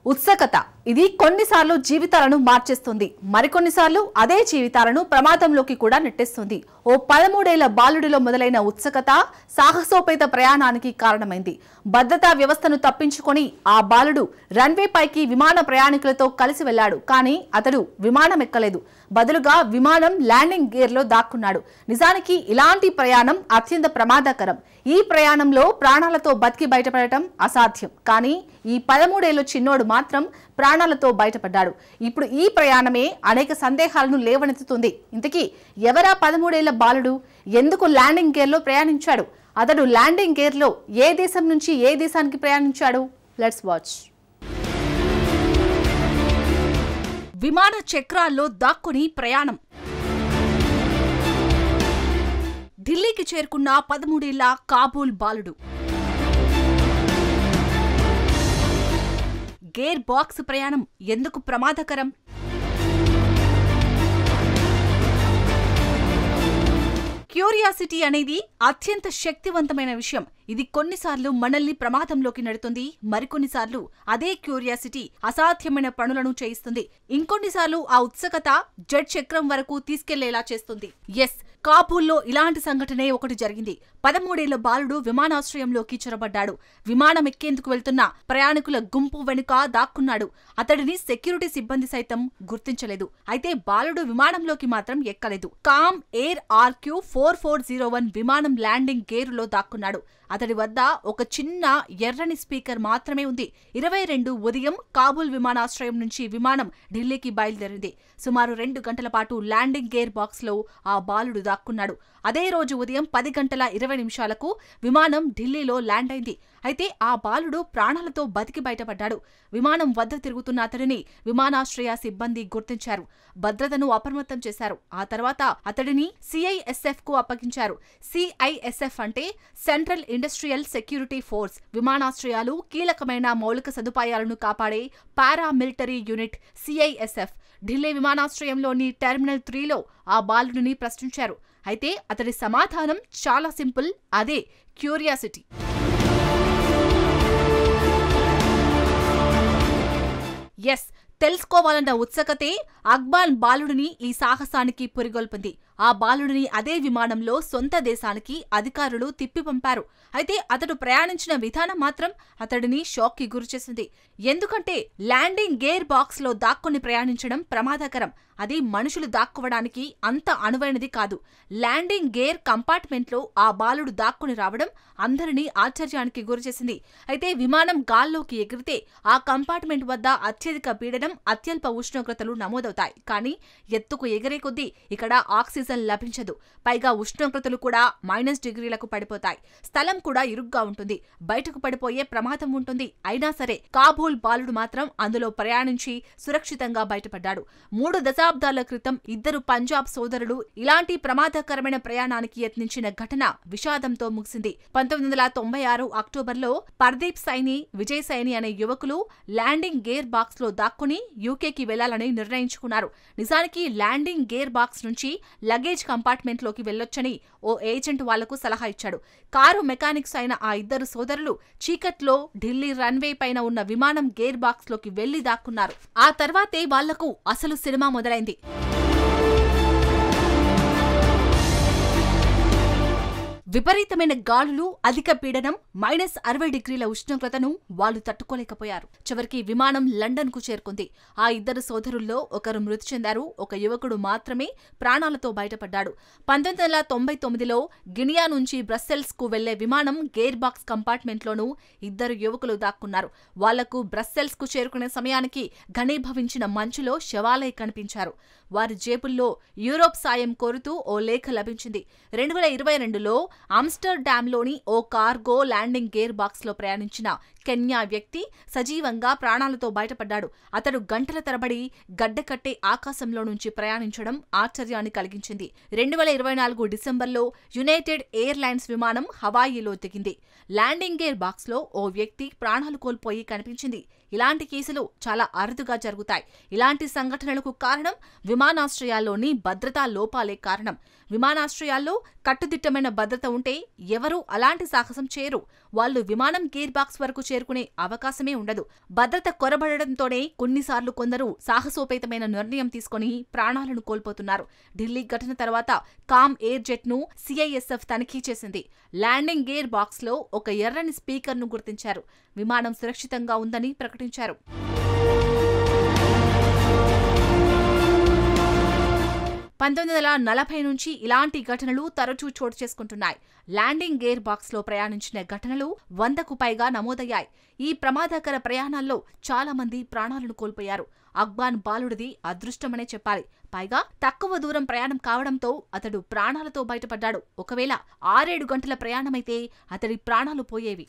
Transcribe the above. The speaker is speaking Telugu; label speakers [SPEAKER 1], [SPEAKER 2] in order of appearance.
[SPEAKER 1] ఉత్సుకత ఇది కొన్నిసార్లు జీవితాలను మార్చేస్తుంది, మరికొన్నిసార్లు అదే జీవితాలను ప్రమాదంలోకి కూడా నెట్టేస్తుంది. ఓ 13 ఏళ్ల బాలుడిలో మొదలైన ఉత్సుకత సాహసోపేత ప్రయాణానికి కారణమైంది. భద్రతా వ్యవస్థను తప్పించుకొని ఆ బాలుడు రన్వే పైకి విమాన ప్రయాణికులతో కలిసి వెళ్లాడు. కానీ అతడు విమానం ఎక్కలేదు, బదులుగా విమానం ల్యాండింగ్ గేర్ లో దాక్కున్నాడు. నిజానికి ఇలాంటి ప్రయాణం అత్యంత ప్రమాదకరం. ఈ ప్రయాణంలో ప్రాణాలతో బతికి బయటపడటం అసాధ్యం. కానీ ఈ 13 ఏళ్ల చిన్నోడు మాత్రం ప్రాణాలతో బయటపడ్డాడు. ఇప్పుడు ఈ ప్రయాణమే అనేక సందేహాలను లేవనెత్తుతుంది. ఇంతకీ ఎవరా 13 ఏళ్ల బాలుడు? ఎందుకు ల్యాండింగ్ గేర్ లో ప్రయాణించాడు? అతడు ల్యాండింగ్ గేర్ లో ఏ దేశం నుంచి ఏ దేశానికి ప్రయాణించాడు? Let's watch. విమాన చక్రాల్లో దాక్కుని ప్రయాణం. ఢిల్లీకి చేరుకున్న 13 ఏళ్ల కాబూల్ బాలుడు. గేర్ బాక్స్ ప్రయాణం ఎందుకు ప్రమాదకరం? క్యూరియాసిటీ అనేది అత్యంత శక్తివంతమైన విషయం. ఇది కొన్నిసార్లు మనల్ని ప్రమాదంలోకి నెడుతుంది, మరికొన్నిసార్లు అదే క్యూరియాసిటీ అసాధ్యమైన పనులను చేయిస్తుంది. ఇంకొన్నిసార్లు ఆ ఉత్సుకత జెట్ చక్రం వరకు తీసుకెళ్లేలా చేస్తుంది. ఎస్, కాబూల్లో ఇలాంటి సంఘటనే ఒకటి జరిగింది. 13 ఏళ్ల బాలుడు విమానాశ్రయంలోకి చొరబడ్డాడు. విమానం ఎక్కేందుకు వెళ్తున్న ప్రయాణికుల గుంపు వెనుక దాక్కున్నాడు. అతడిని సెక్యూరిటీ సిబ్బంది సైతం గుర్తించలేదు. అయితే బాలుడు విమానంలోకి మాత్రం ఎక్కలేదు. కామ్ ఎయిర్ RQ4401 విమానం ల్యాండింగ్ గేరులో దాక్కున్నాడు. అతడి వద్ద ఒక చిన్న ఎర్రని స్పీకర్ మాత్రమే ఉంది. 22 ఉదయం కాబూల్ విమానాశ్రయం నుంచి విమానం ఢిల్లీకి బయలుదేరింది. సుమారు 2 గంటల పాటు ల్యాండింగ్ గేర్ బాక్స్ లో ఆ బాలుడు దాక్కున్నాడు. అదే రోజు ఉదయం 10 గంటల 20 నిమిషాలకు విమానం ఢిల్లీలో ల్యాండ్ అయింది. అయితే ఆ బాలుడు ప్రాణాలతో బతికి బయటపడ్డాడు. విమానం వద్ద తిరుగుతున్న అతడిని విమానాశ్రయ సిబ్బంది గుర్తించారు, భద్రతను అప్రమత్తం చేశారు. ఆ తర్వాత అతడిని CISF కు అప్పగించారు. CISF అంటే సెంట్రల్ ఇండస్ట్రియల్ సెక్యూరిటీ ఫోర్స్. విమానాశ్రయాలు కీలకమైన మౌలిక సదుపాయాలను కాపాడే పారామిలిటరీ యూనిట్ CISF. ఢిల్లీ విమానాశ్రయంలోని టెర్మినల్ 3లో ఆ బాలుడిని ప్రశ్నించారు. అయితే అతడి సమాధానం చాలా సింపుల్, అదే క్యూరియాసిటీ. ఎస్, తెలుసుకోవాలన్న ఉత్సుకతే అక్బాల్ బాలుడిని ఈ సాహసానికి పురిగొల్పింది. ఆ బాలుడిని అదే విమానంలో సొంత దేశానికి అధికారులు తిప్పి పంపారు. అయితే అతడు ప్రయాణించిన విధానం మాత్రం అతడిని షాక్కి గురిచేసింది. ఎందుకంటే ల్యాండింగ్ గేర్ బాక్స్ లో దాక్కుని ప్రయాణించడం ప్రమాదకరం. అది మనుషులు దాక్కోవడానికి అంత అనువైనది కాదు. ల్యాండింగ్ గేర్ కంపార్ట్మెంట్ లో ఆ బాలుడు దాక్కుని రావడం అందరినీ ఆశ్చర్యానికి గురిచేసింది. అయితే విమానం గాల్లోకి ఎగిరితే ఆ కంపార్ట్మెంట్ వద్ద అత్యధిక పీడనం, అత్యల్ప ఉష్ణోగ్రతలు నమోదవుతాయి. కానీ ఎత్తుకు ఎగిరే కొద్దీ ఇక్కడ ఆక్సిజన్ లభించదు. పైగా ఉష్ణోగ్రతలు కూడా -డిగ్రీలకు పడిపోతాయి. స్థలం కూడా ఇరుగ్గా ఉంటుంది. బయటకు పడిపోయే ప్రమాదం ఉంటుంది. అయినా సరే కాబూల్ బాలుడు మాత్రం అందులో ప్రయాణించి సురక్షితంగా బయటపడ్డాడు. 3 దశాబ్దాల క్రితం 2 పంజాబ్ సోదరులు ఇలాంటి ప్రమాదకరమైన ప్రయాణానికి యత్నించిన ఘటన విషాదంతో ముగిసింది. 1996 అక్టోబర్లో పర్దీప్ సైని, విజయ్ సైని అనే యువకులు ల్యాండింగ్ గేర్ బాక్స్ లో దాక్కుని యూకేకి వెళ్లాలని నిర్ణయించుకున్నారు. నిజానికి ల్యాండింగ్ గేర్ బాక్స్ నుంచి లగేజ్ కంపార్ట్మెంట్ లోకి వెళ్లొచ్చని ఓ ఏజెంట్ వాళ్లకు సలహా ఇచ్చాడు. కారు మెకానిక్స్ అయిన ఆ 2 సోదరులు చీకట్లో ఢిల్లీ రన్వే పైన ఉన్న విమానం గేర్ బాక్స్ లోకి వెళ్లి దాక్కున్నారు. ఆ తర్వాతే వాళ్లకు అసలు సినిమా మొదలైంది. విపరీతమైన గాలులు, అధిక పీడనం, -60 డిగ్రీల ఉష్ణోగ్రతను వాళ్లు తట్టుకోలేకపోయారు. చివరికి విమానం లండన్ కు చేరుకుంది. ఆ 2 సోదరుల్లో ఒకరు మృతి చెందారు. ఒక యువకుడు మాత్రమే ప్రాణాలతో బయటపడ్డాడు. 1999లో గినియా నుంచి బ్రస్సెల్స్ కు వెళ్లే విమానం గేర్ బాక్స్ కంపార్ట్మెంట్లోనూ 2 యువకులు దాక్కున్నారు. వాళ్లకు బ్రస్సెల్స్ కు చేరుకునే సమయానికి ఘనీభవించిన మంచులో శవాలై కనిపించారు. వారి జేబుల్లో యూరోప్ సాయం కోరుతూ ఓ లేఖ లభించింది. 2022లో ఆమ్స్టర్డామ్లోని ఓ కార్గో ల్యాండింగ్ గేర్ బాక్స్ లో ప్రయాణించిన కెన్యా వ్యక్తి సజీవంగా ప్రాణాలతో బయటపడ్డాడు. అతడు గంటల తరబడి గడ్డకట్టే ఆకాశంలో నుంచి ప్రయాణించడం ఆశ్చర్యాన్ని కలిగించింది. 2024 డిసెంబర్లో యునైటెడ్ ఎయిర్లైన్స్ విమానం హవాయిలో దిగింది. ల్యాండింగ్ గేర్ బాక్స్ లో ఓ వ్యక్తి ప్రాణాలు కోల్పోయి కనిపించింది. ఇలాంటి కేసులు చాలా అరుదుగా జరుగుతాయి. ఇలాంటి సంఘటనలకు కారణం విమానాశ్రయాల్లోని భద్రతా లోపాలే కారణం. విమానాశ్రయాల్లో కట్టుదిట్టమైన భద్రత ఉంటే ఎవరూ అలాంటి సాహసం చేయరు. వాళ్ళు విమానం గేర్ బాక్స్ వరకు చేరుకునే అవకాశమే ఉండదు. భద్రత కొరబడడంతోనే కొన్నిసార్లు కొందరు సాహసోపేతమైన నిర్ణయం తీసుకుని ప్రాణాలను కోల్పోతున్నారు. ఢిల్లీ ఘటన తర్వాత కామ్ ఎయిర్ జెట్ ను CISF తనిఖీ చేసింది. ల్యాండింగ్ గేర్ బాక్స్ లో ఒక ఎర్రని స్పీకర్ను గుర్తించారు. విమానం సురక్షితంగా ఉందని ప్రకటించారు. 1940 నుంచి ఇలాంటి ఘటనలు తరచూ చోటు చేసుకుంటున్నాయి. ల్యాండింగ్ గేర్ బాక్స్ లో ప్రయాణించిన ఘటనలు 100కు పైగా నమోదయ్యాయి. ఈ ప్రమాదకర ప్రయాణాల్లో చాలా మంది ప్రాణాలను కోల్పోయారు. అఫ్ఘాన్ బాలుడిది అదృష్టమనే చెప్పాలి. పైగా తక్కువ దూరం ప్రయాణం కావడంతో అతడు ప్రాణాలతో బయటపడ్డాడు. ఒకవేళ 6-7 గంటల ప్రయాణమైతే అతడి ప్రాణాలు పోయేవి.